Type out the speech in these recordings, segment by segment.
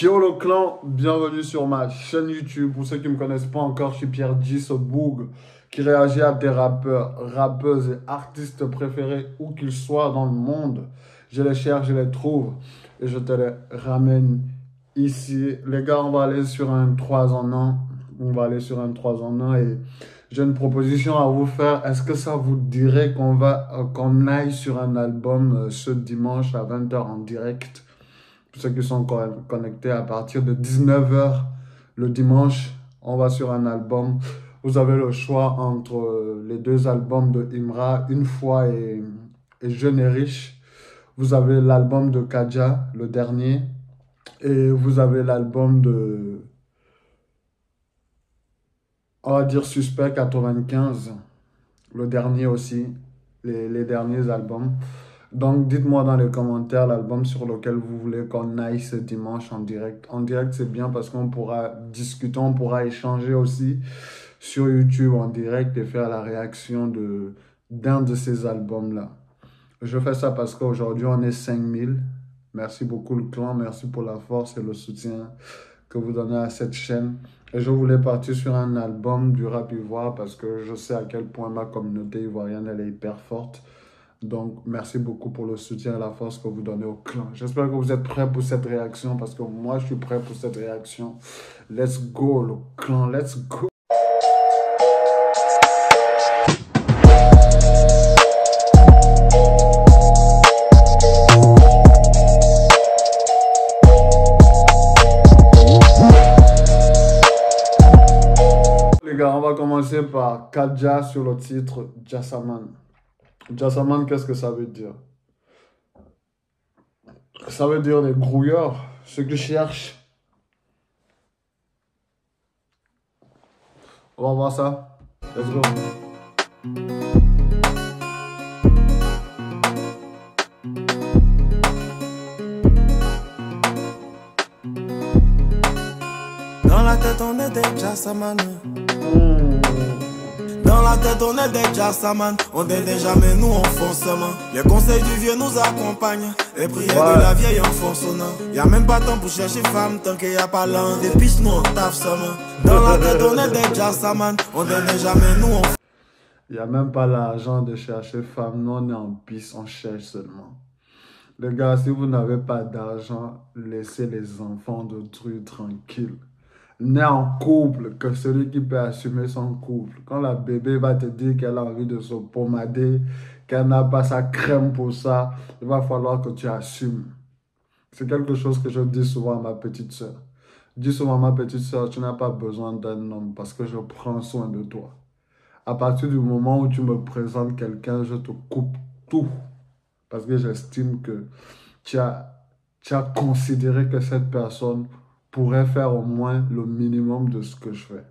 Yo le clan, bienvenue sur ma chaîne YouTube. Pour ceux qui ne me connaissent pas encore, je suis Pierre G, ce boug qui réagit à tes rappeurs, rappeuses et artistes préférés où qu'ils soient dans le monde. Je les cherche, je les trouve et je te les ramène ici. Les gars, on va aller sur un 3 en 1. On va aller sur un 3 en 1 et j'ai une proposition à vous faire. Est-ce que ça vous dirait qu'on aille sur un album ce dimanche à 20 h en direct? Pour ceux qui sont connectés à partir de 19 h le dimanche, on va sur un album. Vous avez le choix entre les deux albums de Imra, Une fois et Jeune et riche. Vous avez l'album de Kadja, le dernier, et vous avez l'album de, on va dire, Suspect 95, le dernier aussi, les derniers albums. Donc, dites-moi dans les commentaires l'album sur lequel vous voulez qu'on aille ce dimanche en direct. En direct, c'est bien parce qu'on pourra discuter, on pourra échanger aussi sur YouTube en direct et faire la réaction d'un de ces albums-là. Je fais ça parce qu'aujourd'hui, on est 5000. Merci beaucoup le clan, merci pour la force et le soutien que vous donnez à cette chaîne. Et je voulais partir sur un album du rap ivoire parce que je sais à quel point ma communauté ivoirienne, elle est hyper forte. Donc, merci beaucoup pour le soutien et la force que vous donnez au clan. J'espère que vous êtes prêts pour cette réaction parce que moi, je suis prêt pour cette réaction. Let's go, le clan, let's go. Les gars, on va commencer par Kadja sur le titre Jassaman. Jassaman, qu'est-ce que ça veut dire? Ça veut dire les grouilleurs, ceux qui cherchent. On va voir ça. Let's go. Dans la tête on est des Jassaman. Dans la tête on est des Jassaman. On n'aide jamais, nous on fonce seulement. Les conseils du vieux nous accompagnent. Les prières de la vieille en font sonnant. Y'a même pas temps pour chercher femme tant qu'il y a pas l'un. Des pistes nous on taffe seulement. Dans la tête on est des Jassaman. On n'aide jamais, nous on. Il n'y a même pas l'argent de chercher femme. Nous on est en piste, on cherche seulement. Les gars, si vous n'avez pas d'argent, laissez les enfants d'autrui tranquilles. Né en couple, que celui qui peut assumer son couple. Quand la bébé va te dire qu'elle a envie de se pommader, qu'elle n'a pas sa crème pour ça, il va falloir que tu assumes. C'est quelque chose que je dis souvent à ma petite soeur. Je dis souvent à ma petite soeur, tu n'as pas besoin d'un homme parce que je prends soin de toi. À partir du moment où tu me présentes quelqu'un, je te coupe tout. Parce que j'estime que tu as considéré que cette personne pourrait faire au moins le minimum de ce que je fais.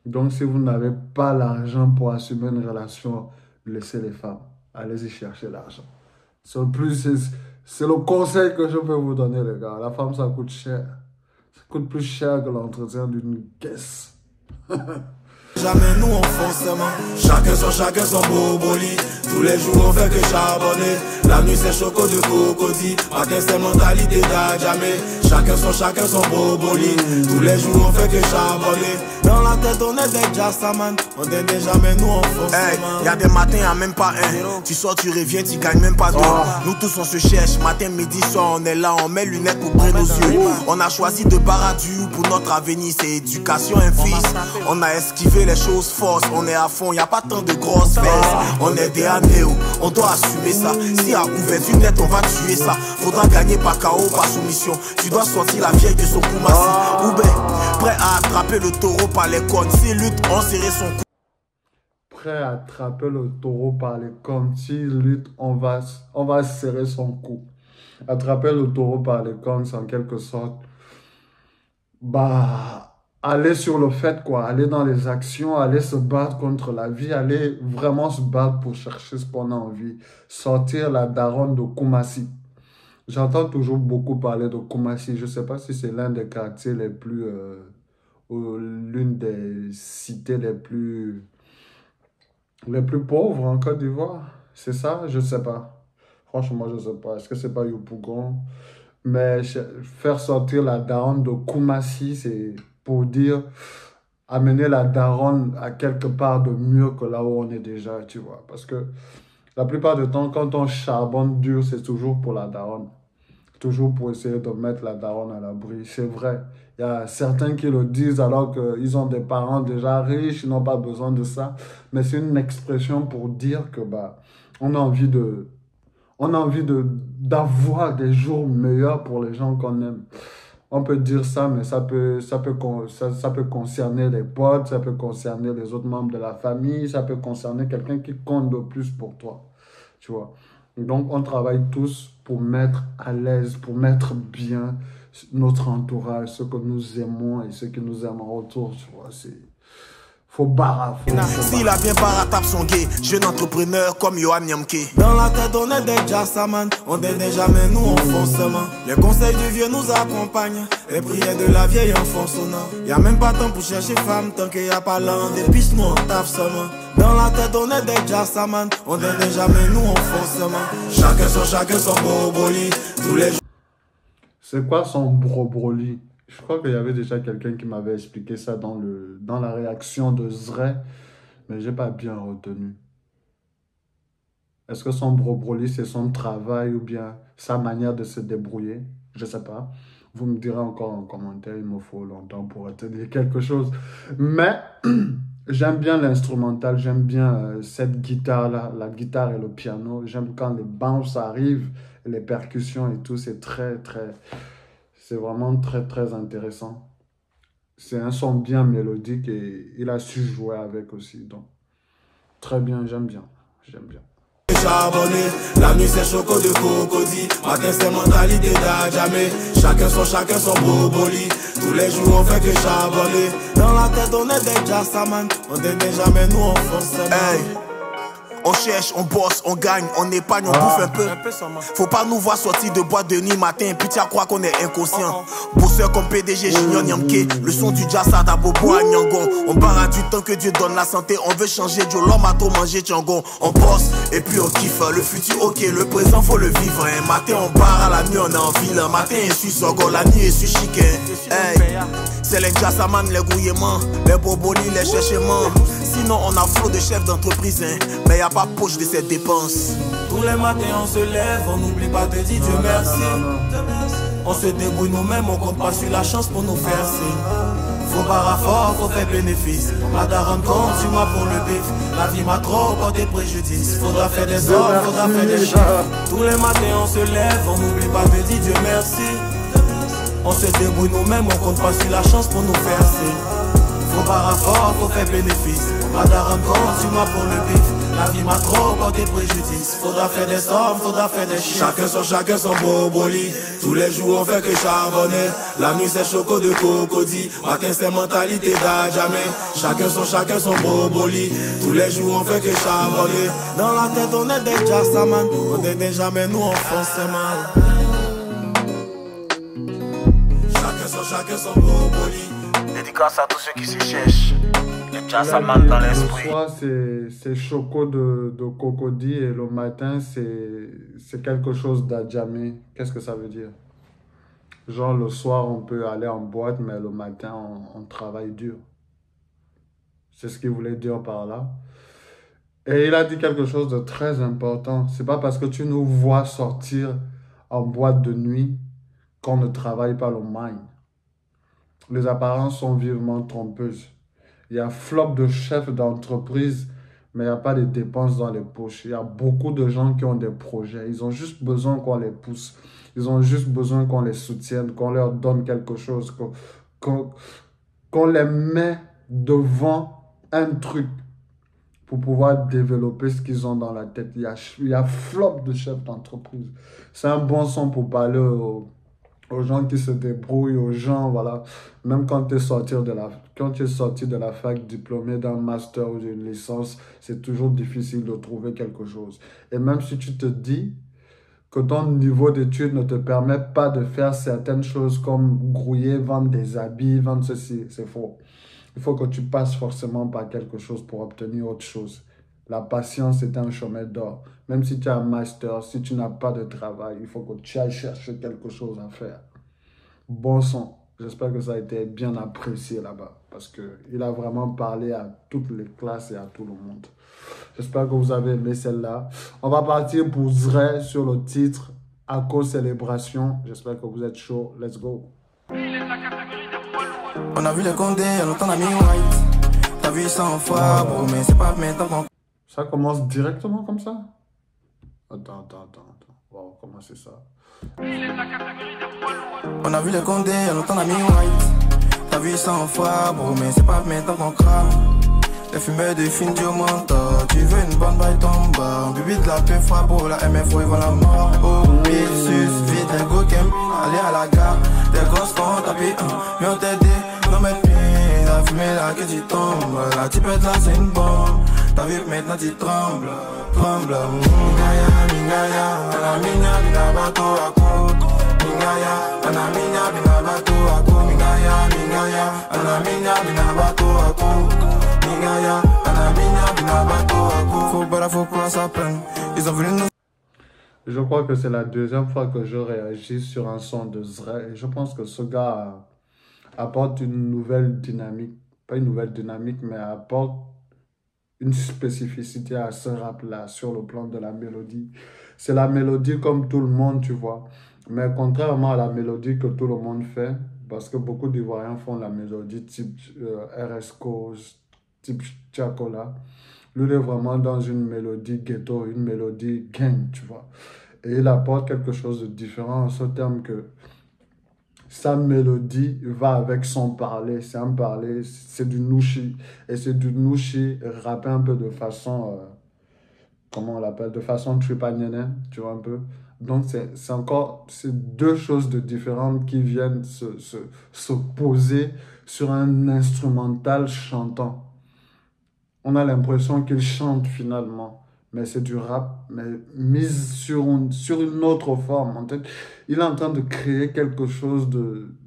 Donc, si vous n'avez pas l'argent pour assumer une relation, laissez les femmes. Allez-y chercher l'argent. C'est le conseil que je peux vous donner, les gars. La femme, ça coûte cher. Ça coûte plus cher que l'entretien d'une caisse. Jamais nous on fonce seulement. Chacun son boboli. Tous les jours on fait que charbonner. La nuit c'est choco de cocody. Matin c'est mentalité d'adjamé. Chacun son boboli. Tous les jours on fait que charbonner. Dans la tête on est des Jassaman. On n'aide jamais, nous on fonce seulement. Y'a des matins y'a même pas un. Tu sors, tu reviens, tu gagnes même pas deux. Nous tous on se cherche. Matin, midi, soir on est là. On met lunettes pour briller nos yeux. On a choisi de paradis pour notre avenir. C'est éducation, un fils. On a esquivé les choses forces, on est à fond, y a pas tant de grosses fesses. On est des anéos, on doit assumer ça. Si à ouverture nette, on va tuer ça. Faudra gagner par KO, par soumission. Tu dois sortir la vieille de son Koumassi. Ou ben, prêt à attraper le taureau par les cornes. S'il lutte, on serrait son cou. Prêt à attraper le taureau par les cornes. S'il lutte, on va serrer son cou. Attraper le taureau par les cornes, c'est en quelque sorte, aller sur le fait, quoi. Aller dans les actions, aller se battre contre la vie, aller vraiment se battre pour chercher ce qu'on a envie. Sortir la daronne de Koumassi. J'entends toujours beaucoup parler de Koumassi. Je ne sais pas si c'est l'un des quartiers les plus... ou l'une des cités les plus pauvres en Côte d'Ivoire. C'est ça? Je ne sais pas. Franchement, je ne sais pas. Est-ce que c'est pas Yopougon? Mais faire sortir la daronne de Koumassi, c'est pour dire amener la daronne à quelque part de mieux que là où on est déjà, tu vois. Parce que la plupart du temps, quand on charbonne dur, c'est toujours pour la daronne. Toujours pour essayer de mettre la daronne à l'abri. C'est vrai. Il y a certains qui le disent alors qu'ils ont des parents déjà riches, ils n'ont pas besoin de ça. Mais c'est une expression pour dire que bah, on a envie d'avoir des jours meilleurs pour les gens qu'on aime. On peut dire ça, mais ça peut concerner les potes, ça peut concerner les autres membres de la famille, ça peut concerner quelqu'un qui compte le plus pour toi. Tu vois. Donc, on travaille tous pour mettre à l'aise, pour mettre bien notre entourage, ceux que nous aimons et ceux qui nous aiment en retour. Tu vois, c'est... Faut barra. S'il a bien baratap son gay, jeune entrepreneur comme Yohan Yamke. Dans la tête on est des jassaman, on n'aide jamais nous on fonce seulement. Les conseils du vieux nous accompagnent, les prières de la vieille en font sonnant. Y'a même pas temps pour chercher femme tant qu'il y a pas l'un des pistes nous on tape seulement. Dans la tête on est des jassaman, on n'aide jamais nous on fonce seulement. Chacun son broboli, tous les jours. C'est quoi son broboli? Je crois qu'il y avait déjà quelqu'un qui m'avait expliqué ça dans la réaction de Zray, mais je n'ai pas bien retenu. Est-ce que son broboli, c'est son travail ou bien sa manière de se débrouiller? Je ne sais pas. Vous me direz encore en commentaire, il me faut longtemps pour retenir quelque chose. Mais j'aime bien l'instrumental, j'aime bien cette guitare-là, la guitare et le piano. J'aime quand les bounces arrivent, les percussions et tout, c'est c'est vraiment très intéressant. C'est un son bien mélodique et il a su jouer avec aussi. Donc, très bien, j'aime bien. Charbonné, la nuit c'est choco de cocody. Matin c'est mentalité d'Adjamé. Chacun son broboli. Tous les jours on fait que charbonner. Dans la tête on est des jassaman. On n'aide jamais nous on fonce. Hey. On cherche, on bosse, on gagne, on épargne, on bouffe un peu. Faut pas nous voir sortir de boîte de nuit matin, puis tu crois qu'on est inconscient. Bosseur comme PDG Junior Nyamke, le son du jazz à Dabobo à Nyangon. On barre du temps que Dieu donne la santé, on veut changer du l'homme à trop manger Tchangon. On bosse et puis on kiffe, le futur ok, le présent faut le vivre. Un matin on part, à la nuit on est en ville, un matin je suis sorgho, la nuit je suis chic. Hey. C'est les jassaman, les gouillements, les boboli, les cherchements. Sinon on a flot de chefs d'entreprise, hein. Mais y a pas poche de ces dépenses. Tous les matins on se lève, on n'oublie pas de dire Dieu merci. On se débrouille nous-mêmes, on compte pas sur la chance pour nous faire signe. Faut barra fort, faut faire bénéfice. Madame compte sur moi pour le bif. La vie m'a trop porté préjudice. Faudra faire des ordres, faudra faire des chiffres. Tous les matins on se lève, on n'oublie pas de dire Dieu merci. On se débrouille nous-mêmes, on compte pas sur la chance pour nous faire signe. Faut barra fort, faut faire bénéfice. Madame compte sur moi pour le bif. La vie m'a trop porté préjudice. Faudra faire des sommes, faudra faire des chiffres. Chacun son broboli. Tous les jours on fait que charbonner. La nuit c'est choco de cocody. Matin c'est mentalité d'Adjamé. Chacun son broboli. Tous les jours on fait que charbonner. Dans la tête on est des jassaman. On n'aide jamais nous on fonce mal. Chacun son broboli. Dédicace à tous ceux qui se cherchent. Dans l'esprit. Le soir, c'est choco de cocody et le matin, c'est quelque chose d'Adjamé. Qu'est-ce que ça veut dire? Genre, le soir, on peut aller en boîte, mais le matin, on travaille dur. C'est ce qu'il voulait dire par là. Et il a dit quelque chose de très important. C'est pas parce que tu nous vois sortir en boîte de nuit qu'on ne travaille pas le mind. Les apparences sont vivement trompeuses. Il y a flop de chefs d'entreprise, mais il n'y a pas de dépenses dans les poches. Il y a beaucoup de gens qui ont des projets. Ils ont juste besoin qu'on les pousse. Ils ont juste besoin qu'on les soutienne, qu'on leur donne quelque chose, qu'on les met devant un truc pour pouvoir développer ce qu'ils ont dans la tête. Il y a flop de chefs d'entreprise. C'est un bon son pour parler aux gens qui se débrouillent, aux gens, voilà. Même quand tu es sorti de la fac, diplômé d'un master ou d'une licence, c'est toujours difficile de trouver quelque chose. Et même si tu te dis que ton niveau d'études ne te permet pas de faire certaines choses comme grouiller, vendre des habits, vendre ceci, c'est faux. Il faut que tu passes forcément par quelque chose pour obtenir autre chose. La patience est un chemin d'or. Même si tu as un master, si tu n'as pas de travail, il faut que tu ailles chercher quelque chose à faire. Bon sang. J'espère que ça a été bien apprécié là-bas parce qu'il a vraiment parlé à toutes les classes et à tout le monde. J'espère que vous avez aimé celle-là. On va partir pour Zray sur le titre Ako Célébration. J'espère que vous êtes chaud. Let's go. On a vu les condés, il y a longtemps on a mis white. T'as vu 100 fois, bro, mais c'est pas maintenant qu'on... Ça commence directement comme ça? Attends. On va recommencer ça. On a vu les condés, il y a longtemps on a mis white. T'as vu 100 fois, bro, mais c'est pas maintenant qu'on crame. Les fumeurs de film du mentor. Tu veux une bonne baille tombe. Bibi de la paix fois pour la MFO ils vont la mort. Oh, sus, vite, un go camp. Aller à la gare. Des grosses comptes, tapis, mais on t'aide. Non, mais puis, la fumée là que tu tombes. La tipette là, c'est une bombe. T'as vu que maintenant tu trembles. Tremble. Mingaya, mingaya. La minya, bina bateau à coup. Mingaya, ana minya, bina bateau à coup. Mingaya, mingaya. Ana minya, bina bateau à coup. Je crois que c'est la deuxième fois que je réagis sur un son de Zray. Et je pense que ce gars apporte une nouvelle dynamique. Pas une nouvelle dynamique, mais apporte une spécificité à ce rap-là sur le plan de la mélodie. C'est la mélodie comme tout le monde, tu vois. Mais contrairement à la mélodie que tout le monde fait, parce que beaucoup d'Ivoiriens font la mélodie type RSCO, type Tchakola. Lui, il est vraiment dans une mélodie ghetto, une mélodie gang, tu vois. Et il apporte quelque chose de différent en ce terme que sa mélodie va avec son parler. C'est un parler, c'est du nouchi. Et c'est du nouchi rappé un peu de façon, comment on l'appelle, de façon tripanienne, tu vois un peu. Donc, c'est deux choses de différentes qui viennent se poser sur un instrumental chantant. On a l'impression qu'il chante finalement, mais c'est du rap, mais mise sur une autre forme. En fait, il est en train de créer quelque chose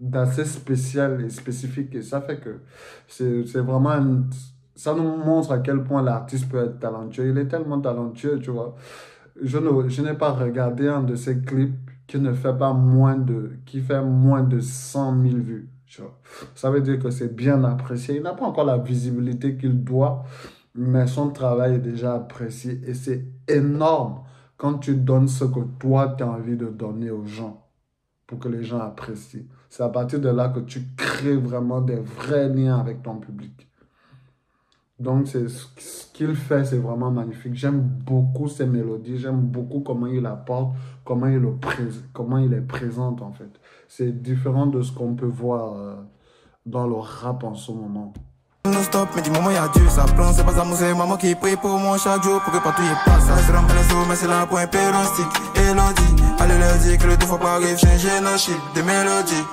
d'assez spécial et spécifique, et ça fait que c'est vraiment ça nous montre à quel point l'artiste peut être talentueux. Il est tellement talentueux, tu vois. Je n'ai pas regardé un de ses clips qui fait moins de 100 000 vues. Ça veut dire que c'est bien apprécié. Il n'a pas encore la visibilité qu'il doit, mais son travail est déjà apprécié. Et c'est énorme quand tu donnes ce que toi, tu as envie de donner aux gens pour que les gens apprécient. C'est à partir de là que tu crées vraiment des vrais liens avec ton public. Donc, ce qu'il fait, c'est vraiment magnifique. J'aime beaucoup ses mélodies, j'aime beaucoup comment il apporte, comment il est présent en fait. C'est différent de ce qu'on peut voir dans le rap en ce moment. Non stop, mais du moment y'a Dieu, ça plante, c'est pas ça, c'est maman qui prie pour moi chaque jour, pour que partout y passe, ça se remplit les eaux, mais c'est là pour un pérostique, Elodie, allez leur dire que le deux fois pas arrive, changer nos chips, des mélodies,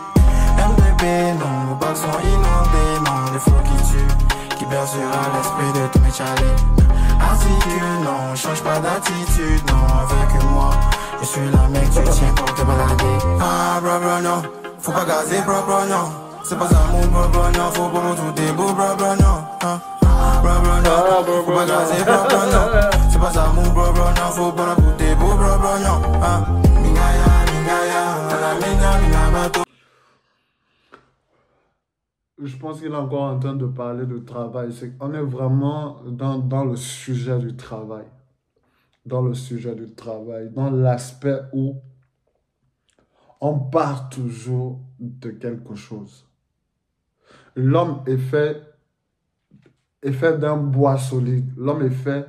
MDB, non, vos bacs sont inondés, non, les flots qui tuent, qui bercera l'esprit de tous mes chalets, attitude, non, change pas d'attitude, non, avec moi, je suis la mec, tu tiens pour te balader, ah, bro, non, faut pas gazer, bro, non. C'est pas ça mon bro, non, faut pas me tout des beaux bro, non, bro, non, faut pas gazer, bro, non. C'est pas ça mon bro, non, faut pas me tout des beaux bro, non, Je pense qu'il est encore en train de parler de travail. On est vraiment dans le sujet du travail. Dans le sujet du travail. Dans l'aspect où on part toujours de quelque chose. L'homme est fait d'un bois solide. L'homme est fait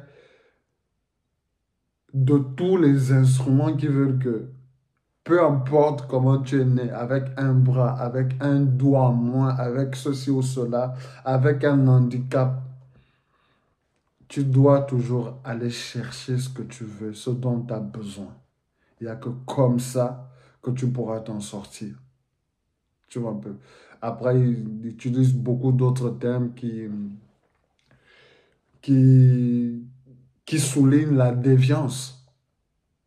de tous les instruments qui veulent que, peu importe comment tu es né, avec un bras, avec un doigt en moins, avec ceci ou cela, avec un handicap, tu dois toujours aller chercher ce que tu veux, ce dont tu as besoin. Il n'y a que comme ça que tu pourras t'en sortir. Tu vois un peu. Après, il utilise beaucoup d'autres termes qui soulignent la déviance.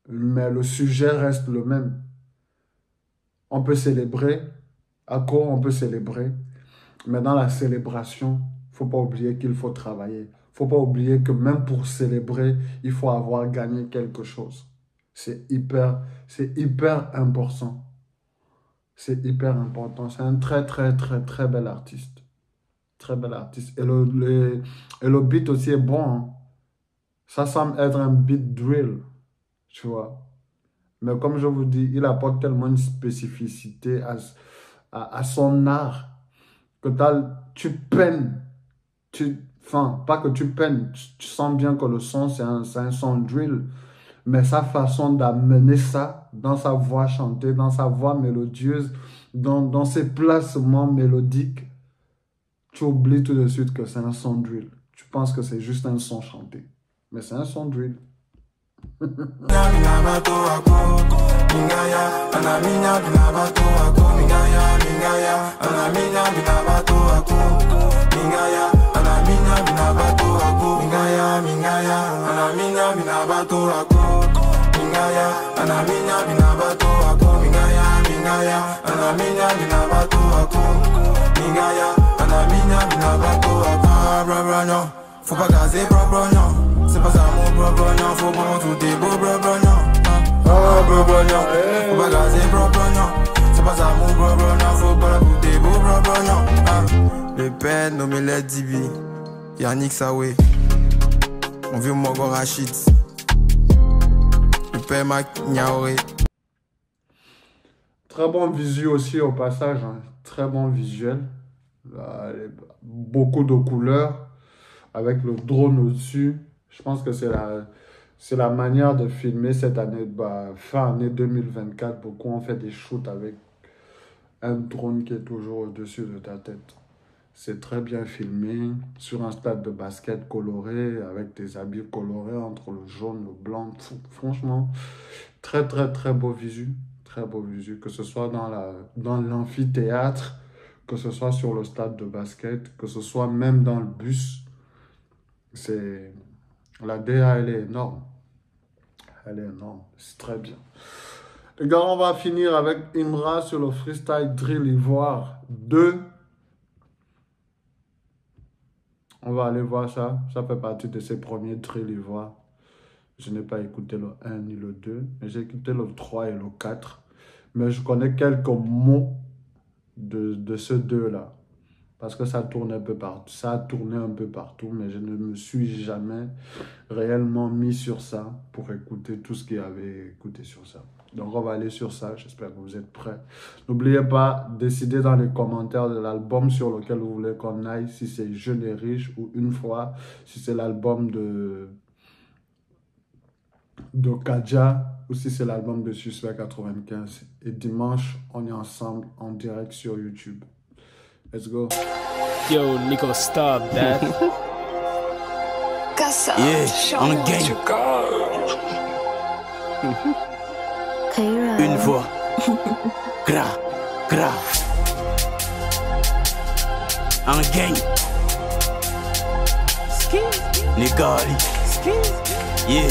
Mais le sujet reste le même. On peut célébrer, à quoi on peut célébrer, mais dans la célébration, il ne faut pas oublier qu'il faut travailler. Il faut pas oublier que même pour célébrer, il faut avoir gagné quelque chose. C'est hyper important. C'est hyper important. C'est un très bel artiste. Très bel artiste. Et le beat aussi est bon. Hein. Ça semble être un beat drill, tu vois. Mais comme je vous dis, il apporte tellement une spécificité à son art que tu peines. Enfin, pas que tu peines. Tu sens bien que le son, c'est un son drill. Mais sa façon d'amener ça dans sa voix chantée, dans sa voix mélodieuse, dans ses placements mélodiques, tu oublies tout de suite que c'est un son drill. Tu penses que c'est juste un son chanté. Mais c'est un son drill. Faut pas gazer, bro, c'est pas ça mon bro, faut prendre tout tes beaux bro, faut pas gazer, bro, c'est pas ça mon bro, faut prendre tout tes beaux bro, Le père nommé Led Dibi, Yannick Sawe, mon vieux Mogo Rachid, le père Mac Niaoré. Très bon visu aussi au passage, hein. Très bon visuel. Beaucoup de couleurs avec le drone au-dessus. Je pense que c'est la manière de filmer cette année, fin année 2024. Beaucoup ont fait des shoots avec un drone qui est toujours au-dessus de ta tête. C'est très bien filmé sur un stade de basket coloré, avec des habits colorés entre le jaune et le blanc. Franchement, très beau visu. Très beau visu, que ce soit dans l'amphithéâtre, que ce soit sur le stade de basket, que ce soit même dans le bus. La DA, elle est énorme. Elle est énorme. C'est très bien. Les gars, on va finir avec Imra sur le freestyle drill ivoire 2. On va aller voir ça. Ça fait partie de ses premiers drill ivoire. Je n'ai pas écouté le 1 ni le 2, mais j'ai écouté le 3 et le 4. Mais je connais quelques mots de ce 2-là. Parce que ça tourne un peu partout. Ça a tourné un peu partout, mais je ne me suis jamais réellement mis sur ça pour écouter tout ce qu'il y avait écouté sur ça. Donc on va aller sur ça. J'espère que vous êtes prêts. N'oubliez pas, décidez dans les commentaires de l'album sur lequel vous voulez qu'on aille. Si c'est Jeune et riche ou Une fois. Si c'est l'album de Kadja ou si c'est l'album de Suspect 95. Et dimanche, on est ensemble en direct sur YouTube. Let's go. Yo, Nico, stop that. Yeah, on gang. Une fois. Gra. En gang. Nigali. Yeah.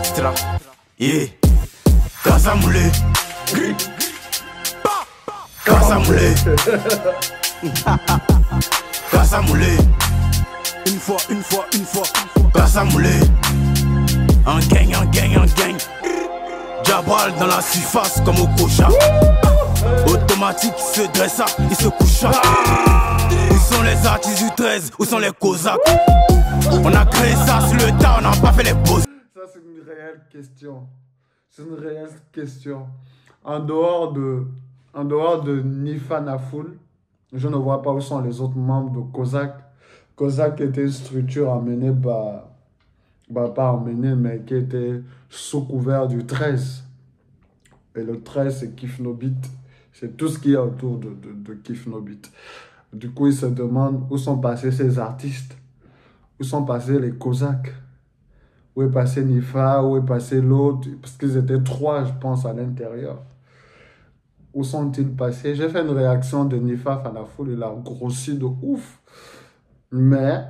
Stra. Yeah. Casamoulé. Casamoulé. Casamoulé. Une fois. Casamoulé. En gang. Jabal dans la surface comme au cocha. Automatique, il se dressa, il se coucha. Où sont les artistes du 13? Où sont les Cosaques? On a créé ça sur le tas, on n'a pas fait les pauses. Ça, c'est une réelle question. C'est une réelle question. En dehors de Nifa Nafoul, je ne vois pas où sont les autres membres de Kozak. Kozak était une structure emmenée pas emmenée, mais qui était sous couvert du 13. Et le 13, c'est Kif No Beat. C'est tout ce qu'il y a autour de Kif No Beat. Du coup, ils se demandent où sont passés ces artistes. Où sont passés les Kozak? Où est passé Nifa? Où est passé l'autre? Parce qu'ils étaient 3, je pense, à l'intérieur. Où sont-ils passés? J'ai fait une réaction de Nifa Fanafoul, il a grossi de ouf. Mais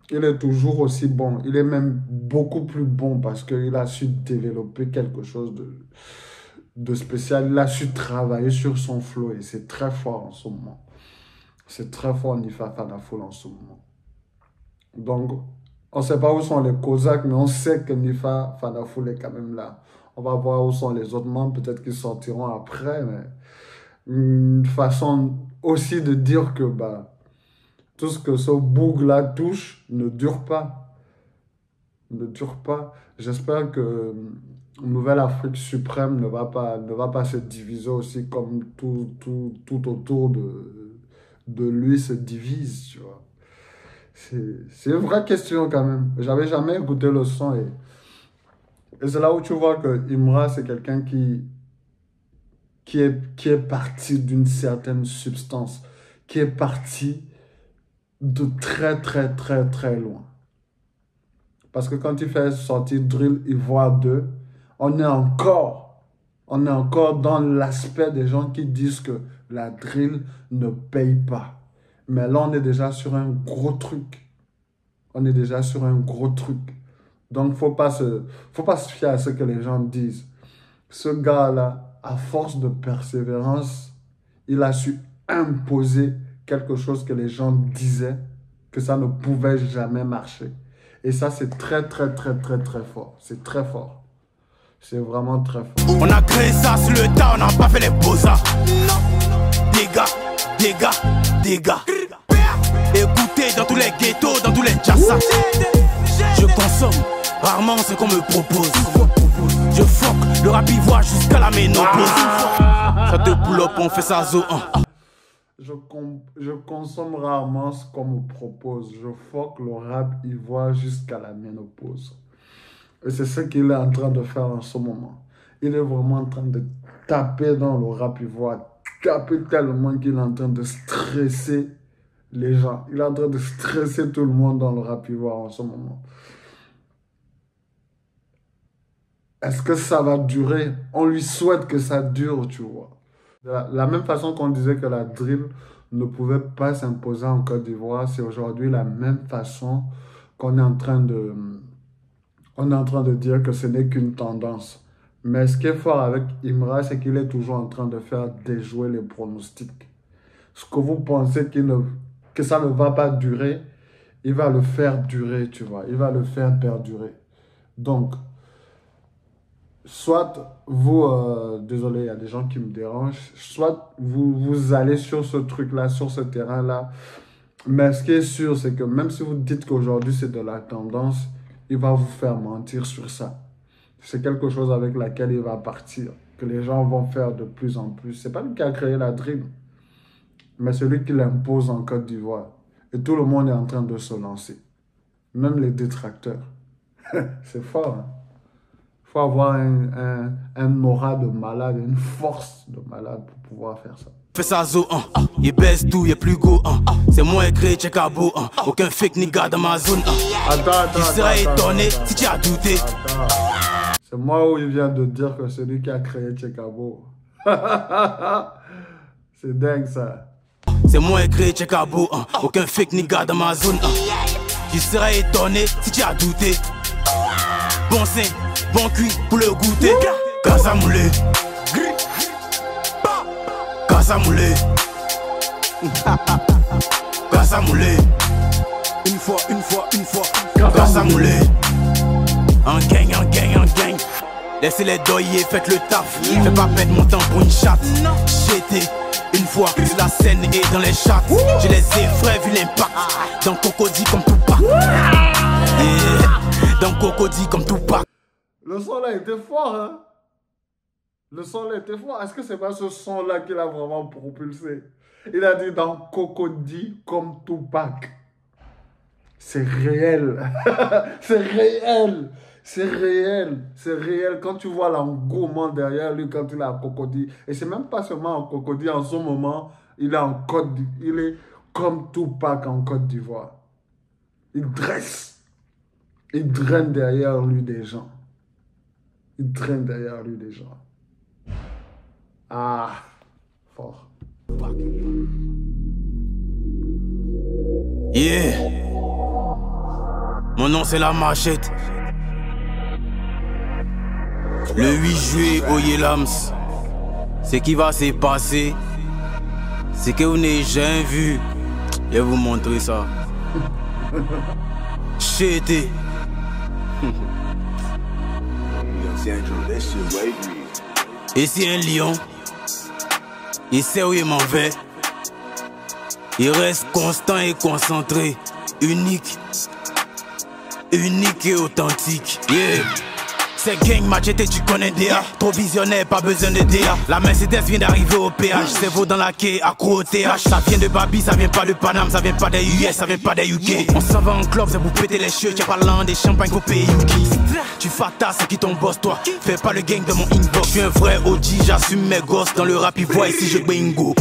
il est toujours aussi bon. Il est même beaucoup plus bon parce qu'il a su développer quelque chose de spécial. Il a su travailler sur son flow et c'est très fort en ce moment. C'est très fort Nifa Fanafoul en ce moment. Donc, on ne sait pas où sont les Cosaques, mais on sait que Nifa Fanafoul est quand même là. On va voir où sont les autres membres, peut-être qu'ils sortiront après, mais une façon aussi de dire que bah, tout ce que ce boug-là touche ne dure pas. Ne dure pas. J'espère que Nouvelle Afrique suprême ne va pas se diviser aussi comme tout autour de lui se divise, tu vois. C'est une vraie question quand même. J'avais jamais écouté le son et c'est là où tu vois que Imra, c'est quelqu'un qui est parti d'une certaine substance, qui est parti de très, très, très, très loin. Parce que quand il fait sortir Drill Ivoire 2, on est encore dans l'aspect des gens qui disent que la drill ne paye pas. Mais là, on est déjà sur un gros truc. On est déjà sur un gros truc. Donc, faut pas se fier à ce que les gens disent. Ce gars-là, à force de persévérance, il a su imposer quelque chose que les gens disaient que ça ne pouvait jamais marcher. Et ça, c'est très, très, très, très, très fort. C'est très fort. C'est vraiment très fort. On a créé ça sur le tas, on n'a pas fait les beaux-arts. Dégâts. Écoutez dans tous les ghettos, dans tous les jassas. Je consomme rarement ce qu'on me propose. Je fuck le rap ivoire jusqu'à la ménopause. Ça te pull up, on fait ça zo 1. Je consomme rarement ce qu'on me propose. Je fuck le rap ivoire jusqu'à la ménopause. Et c'est ce qu'il est en train de faire en ce moment. Il est vraiment en train de taper dans le rap ivoire. Taper tellement qu'il est en train de stresser les gens. Il est en train de stresser tout le monde dans le rap ivoire en ce moment. Est-ce que ça va durer? On lui souhaite que ça dure, tu vois. De la même façon qu'on disait que la drill ne pouvait pas s'imposer en Côte d'Ivoire, c'est aujourd'hui la même façon qu'on est en train de dire que ce n'est qu'une tendance. Mais ce qui est fort avec Imra, c'est qu'il est toujours en train de faire déjouer les pronostics. Ce que vous pensez que ça ne va pas durer, il va le faire durer, tu vois. Il va le faire perdurer. Donc, soit vous, désolé, il y a des gens qui me dérangent, soit vous allez sur ce truc-là, sur ce terrain-là. Mais ce qui est sûr, c'est que même si vous dites qu'aujourd'hui c'est de la tendance, il va vous faire mentir sur ça. C'est quelque chose avec laquelle il va partir, que les gens vont faire de plus en plus. C'est pas lui qui a créé la drill, mais celui qui l'impose en Côte d'Ivoire. Et tout le monde est en train de se lancer. Même les détracteurs. C'est fort, hein? Il faut avoir un aura de malade, une force de malade pour pouvoir faire ça. Fais ça zo 1, il baisse tout, il est plus go 1. C'est moi écrit Tchekabo 1, aucun fake nigga dans ma zone 1. Tu seras étonné si tu as douté. C'est moi où il vient de dire que c'est lui qui a créé Tchekabo. C'est dingue ça. C'est moi écrit Tchekabo 1, aucun fake nigga dans ma zone 1. Tu seras étonné si tu as douté. Bon sein, bon cuit pour le goûter. Casamoulé. Casamoulé. Casamoulé. Une fois. Casamoulé. En gang. Laissez les doyer, faites le taf. Fais pas perdre mon temps pour une chatte. J'étais une fois sur la scène et dans les chats. Je les ai vrais vu l'impact. Dans Cocody comme Tupac. Dans Cocody comme Tupac. Le son là était fort, hein? Le son là était fort. Est-ce que c'est pas ce son là qu'il a vraiment propulsé? Il a dit dans Cocody comme Tupac. C'est réel. C'est réel. C'est réel. C'est réel. Quand tu vois l'engouement derrière lui quand il est à Cocody. Et c'est même pas seulement en Cocody. En ce moment, il est comme Tupac en Côte d'Ivoire. Il dresse. Il draine derrière lui des gens. Il draine derrière lui des gens. Ah, fort. Yeah. Mon nom c'est la machette. Le 8 juillet au Yelams. Ce qui va se passer, c'est que vous n'avez jamais vu. Je vais vous montrer ça. Shitty. Et c'est un lion. Il sait où il m'en va. Il reste constant et concentré. Unique. Unique et authentique. Yeah. C'est gang machete, tu connais DA. Trop visionnaire, pas besoin de DA. La Mercedes vient d'arriver au péage. Cerveau dans la quai, accro au TH. Ça vient de Babi, ça vient pas de Paname. Ça vient pas des US, ça vient pas des UK. On s'en va en club, c'est pour péter les cheveux. Tiens pas l'an des champagnes qu'au pays Yuki. Tu fatas, c'est qui ton boss toi. Fais pas le gang de mon inbox. Je suis un vrai OG, j'assume mes gosses. Dans le rap, ils voient ici, je bingo.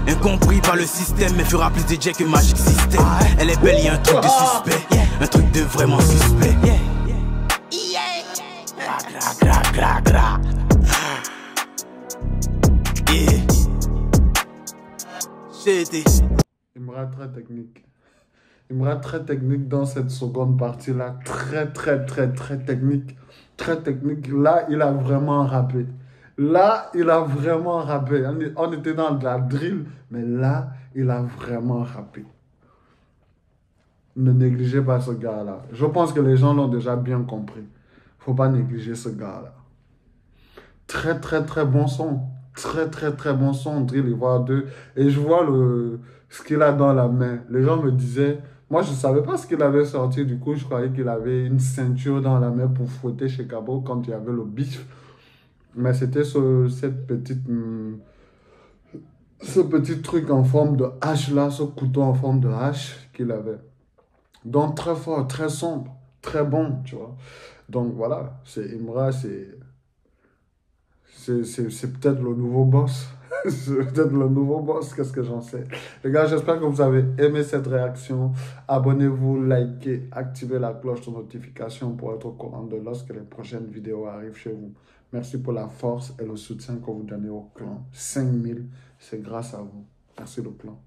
Incompris par le système, mais fera plus de Jack que Magic System. Elle est belle, y'a un truc de suspect. Un truc de vraiment suspect. Gra, gra, gra. Yeah. Imra très technique. Imra très technique dans cette seconde partie-là. Très technique. Très technique. Là, il a vraiment rappé. Là, il a vraiment rappé. On était dans de la drill, mais là, il a vraiment rappé. Ne négligez pas ce gars-là. Je pense que les gens l'ont déjà bien compris. Faut pas négliger ce gars-là. Très bon son. Très bon son. Drill Ivoire 2. Et je vois ce qu'il a dans la main. Les gens me disaient... Moi, je ne savais pas ce qu'il avait sorti. Du coup, je croyais qu'il avait une ceinture dans la main pour fouetter chez Cabo quand il y avait le bif. Mais c'était ce petit truc en forme de hache là. Ce couteau en forme de hache qu'il avait. Donc, très fort, très sombre. Très bon, tu vois. Donc, voilà. C'est Imra, c'est peut-être le nouveau boss. C'est peut-être le nouveau boss, qu'est-ce que j'en sais. Les gars, j'espère que vous avez aimé cette réaction. Abonnez-vous, likez, activez la cloche de notification pour être au courant de lorsque les prochaines vidéos arrivent chez vous. Merci pour la force et le soutien que vous donnez au clan. 5000, c'est grâce à vous. Merci le clan.